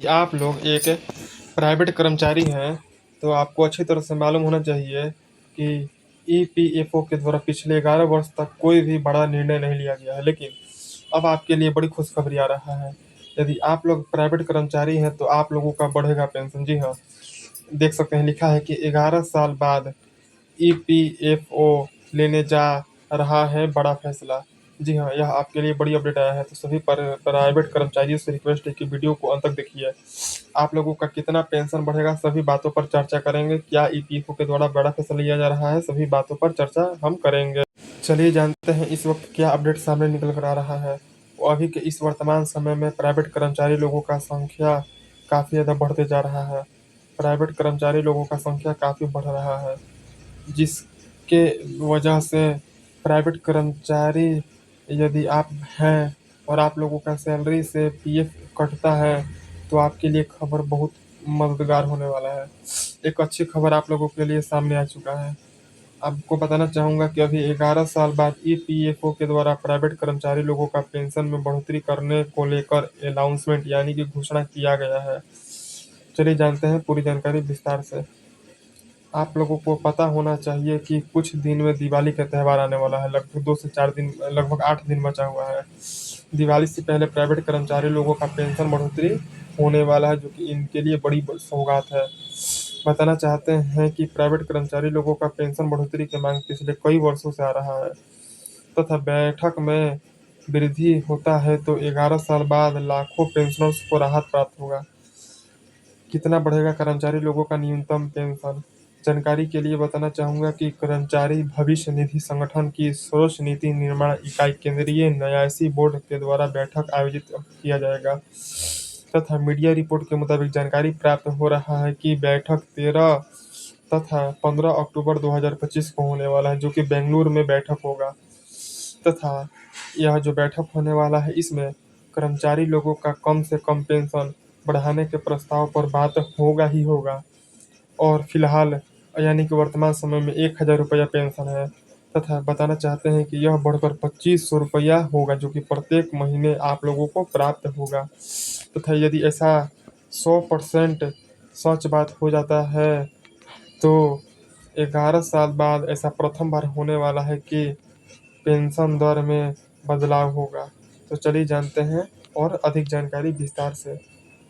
आप लोग एक प्राइवेट कर्मचारी हैं, तो आपको अच्छी तरह से मालूम होना चाहिए कि ईपीएफओ के द्वारा पिछले 11 वर्ष तक कोई भी बड़ा निर्णय नहीं लिया गया है। लेकिन अब आपके लिए बड़ी खुशखबरी आ रहा है। यदि आप लोग प्राइवेट कर्मचारी हैं तो आप लोगों का बढ़ेगा पेंशन। जी हाँ, देख सकते हैं लिखा है कि 11 साल बाद ईपीएफओ लेने जा रहा है बड़ा फैसला। जी हाँ, यह आपके लिए बड़ी अपडेट आया है, तो सभी प्राइवेट कर्मचारियों से रिक्वेस्ट है कि वीडियो को अंत तक देखिए। आप लोगों का कितना पेंशन बढ़ेगा, सभी बातों पर चर्चा करेंगे। क्या ईपीएफओ के द्वारा बड़ा फैसला लिया जा रहा है, सभी बातों पर चर्चा हम करेंगे। चलिए जानते हैं इस वक्त क्या अपडेट सामने निकल कर आ रहा है। तो अभी के इस वर्तमान समय में प्राइवेट कर्मचारी लोगों का संख्या काफ़ी ज़्यादा बढ़ते जा रहा है। प्राइवेट कर्मचारी लोगों का संख्या काफ़ी बढ़ रहा है, जिसके वजह से प्राइवेट कर्मचारी यदि आप हैं और आप लोगों का सैलरी से पीएफ कटता है तो आपके लिए खबर बहुत मददगार होने वाला है। एक अच्छी खबर आप लोगों के लिए सामने आ चुका है। आपको बताना चाहूँगा कि अभी 11 साल बाद ईपीएफओ के द्वारा प्राइवेट कर्मचारी लोगों का पेंशन में बढ़ोतरी करने को लेकर अनाउंसमेंट यानी कि घोषणा किया गया है। चलिए जानते हैं पूरी जानकारी विस्तार से। आप लोगों को पता होना चाहिए कि कुछ दिन में दिवाली का त्यौहार आने वाला है। लगभग 2 से 4 दिन, लगभग 8 दिन बचा हुआ है। दिवाली से पहले प्राइवेट कर्मचारी लोगों का पेंशन बढ़ोतरी होने वाला है, जो कि इनके लिए बड़ी सौगात है। बताना चाहते हैं कि प्राइवेट कर्मचारी लोगों का पेंशन बढ़ोतरी की मांग पिछले कई वर्षों से आ रहा है तथा बैठक में वृद्धि होता है तो 11 साल बाद लाखों पेंशनर्स को राहत प्राप्त होगा। कितना बढ़ेगा कर्मचारी लोगों का न्यूनतम पेंशन? जानकारी के लिए बताना चाहूँगा कि कर्मचारी भविष्य निधि संगठन की सर्वोच्च नीति निर्माण इकाई केंद्रीय न्यासी बोर्ड के द्वारा बैठक आयोजित किया जाएगा तथा मीडिया रिपोर्ट के मुताबिक जानकारी प्राप्त हो रहा है कि बैठक 13 तथा 15 अक्टूबर 2025 को होने वाला है, जो कि बेंगलुरु में बैठक होगा। तथा यह जो बैठक होने वाला है इसमें कर्मचारी लोगों का कम से कम पेंशन बढ़ाने के प्रस्ताव पर बात होगा ही होगा। और फिलहाल यानी कि वर्तमान समय में 1000 रुपया पेंशन है तथा बताना चाहते हैं कि यह बढ़कर 2500 रुपया होगा, जो कि प्रत्येक महीने आप लोगों को प्राप्त होगा। तथा यदि ऐसा 100% सच बात हो जाता है तो 11 साल बाद ऐसा प्रथम बार होने वाला है कि पेंशन दर में बदलाव होगा। तो चलिए जानते हैं और अधिक जानकारी विस्तार से।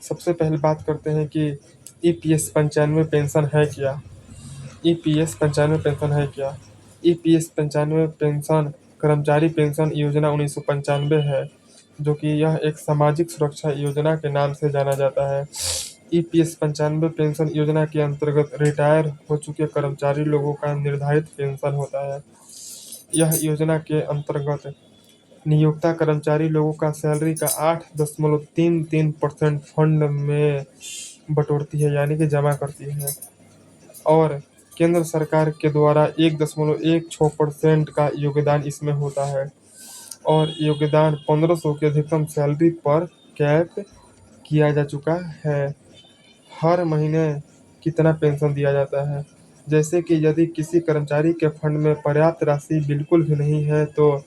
सबसे पहले बात करते हैं कि ईपीएस 95 पेंशन है क्या। ईपीएस 95 पेंशन है क्या? ईपीएस 95 पेंशन कर्मचारी पेंशन योजना 1995 है, जो कि यह एक सामाजिक सुरक्षा योजना के नाम से जाना जाता है। ईपीएस 95 पेंशन योजना के अंतर्गत रिटायर हो चुके कर्मचारी लोगों का निर्धारित पेंशन होता है। यह योजना के अंतर्गत नियोक्ता कर्मचारी लोगों का सैलरी का 8.33% फंड में बटोरती है यानी कि जमा करती है और केंद्र सरकार के द्वारा 1.16% का योगदान इसमें होता है और योगदान 1500 की अधिकतम सैलरी पर कैप किया जा चुका है। हर महीने कितना पेंशन दिया जाता है? जैसे कि यदि किसी कर्मचारी के फंड में पर्याप्त राशि बिल्कुल भी नहीं है तो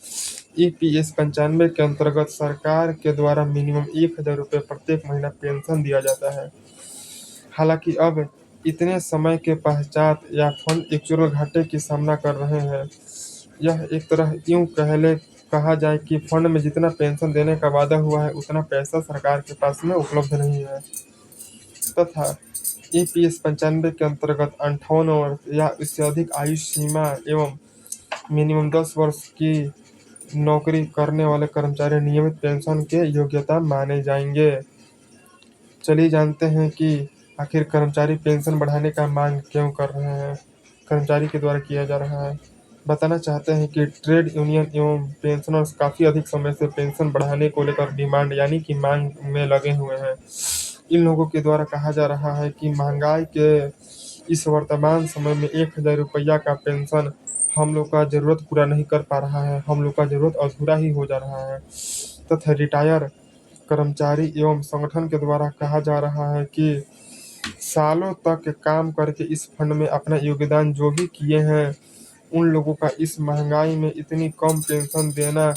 ईपीएस 95 के अंतर्गत सरकार के द्वारा मिनिमम 1000 रुपये प्रत्येक महीना पेंशन दिया जाता है। हालांकि अब इतने समय के पश्चात यह फंड एक्चुअल घाटे की सामना कर रहे हैं। यह एक तरह यूं कहा जाए कि फंड में जितना पेंशन देने का वादा हुआ है उतना पैसा सरकार के पास में उपलब्ध नहीं है तथा ईपीएस 95 के अंतर्गत 58 वर्ष या इससे अधिक आयु सीमा एवं मिनिमम 10 वर्ष की नौकरी करने वाले कर्मचारी नियमित पेंशन के योग्यता माने जाएंगे। चलिए जानते हैं कि आखिर कर्मचारी पेंशन बढ़ाने का मांग क्यों कर रहे हैं, कर्मचारी के द्वारा किया जा रहा है। बताना चाहते हैं कि ट्रेड यूनियन एवं पेंशनर्स काफ़ी अधिक समय से पेंशन बढ़ाने को लेकर डिमांड यानी कि मांग में लगे हुए हैं। इन लोगों के द्वारा कहा जा रहा है कि महंगाई के इस वर्तमान समय में 1000 रुपया का पेंशन हम लोग का ज़रूरत पूरा नहीं कर पा रहा है, हम लोग का ज़रूरत अधूरा ही हो जा रहा है तथा रिटायर कर्मचारी एवं संगठन के द्वारा कहा जा रहा है कि सालों तक काम करके इस फंड में अपना योगदान जो भी किए हैं उन लोगों का इस महंगाई में इतनी कम पेंशन देना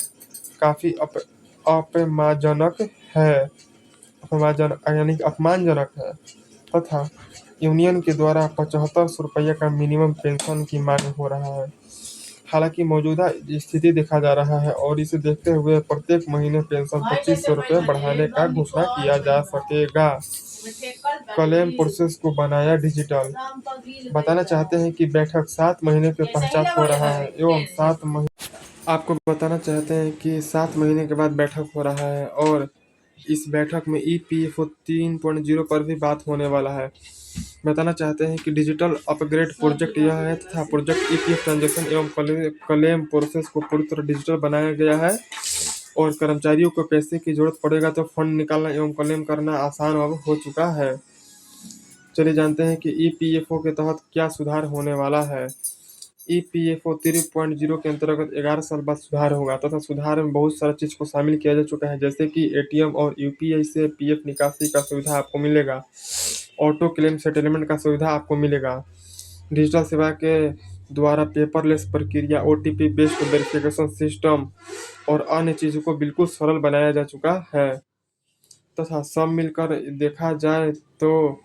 काफ़ी अपमानजनक है। यानी कि अपमानजनक है तथा यूनियन के द्वारा 7500 रुपये का मिनिमम पेंशन की मांग हो रहा है। हालांकि मौजूदा स्थिति देखा जा रहा है और इसे देखते हुए प्रत्येक महीने पेंशन 2500 रुपये बढ़ाने का घोषणा किया जा सकेगा। क्लेम प्रोसेस को बनाया डिजिटल। बताना चाहते हैं कि बैठक 7 महीने के पश्चात हो रहा है एवं 7 महीने आपको बताना चाहते हैं कि 7 महीने के बाद बैठक हो रहा है और इस बैठक में ईपीएफओ 3.0 पर भी बात होने वाला है। बताना चाहते हैं कि डिजिटल अपग्रेड प्रोजेक्ट यह है तथा प्रोजेक्ट ईपीएफ ट्रांजैक्शन एवं क्लेम प्रोसेस को पूरी तरह डिजिटल बनाया गया है और कर्मचारियों को पैसे की जरूरत पड़ेगा तो फंड निकालना एवं क्लेम करना आसान अब हो चुका है। चलिए जानते हैं कि ईपीएफओ के तहत क्या सुधार होने वाला है। ईपीएफओ 3.0 के अंतर्गत 11 साल बाद सुधार होगा तथा सुधार में बहुत सारा चीज को शामिल किया जा चुका है, जैसे कि एटीएम और यूपीआई से पीएफ निकासी का सुविधा आपको मिलेगा, ऑटो क्लेम सेटलमेंट का सुविधा आपको मिलेगा, डिजिटल सेवा के द्वारा पेपरलेस प्रक्रिया, ओटीपी बेस्ड वेरिफिकेशन सिस्टम और अन्य चीजों को बिल्कुल सरल बनाया जा चुका है तथा सब मिलकर देखा जाए तो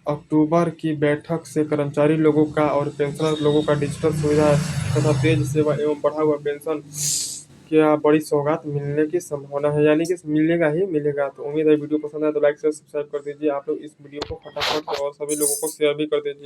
अक्टूबर की बैठक से कर्मचारी लोगों का और पेंशनर लोगों का डिजिटल सुविधा तथा तेज सेवा एवं बढ़ा हुआ पेंशन क्या बड़ी सौगात मिलने की संभावना है, यानी कि मिलेगा ही मिलेगा। तो उम्मीद है वीडियो पसंद आए तो लाइक शेयर सब्सक्राइब कर दीजिए। आप लोग इस वीडियो को फटाफट और सभी लोगों को शेयर भी कर दीजिए।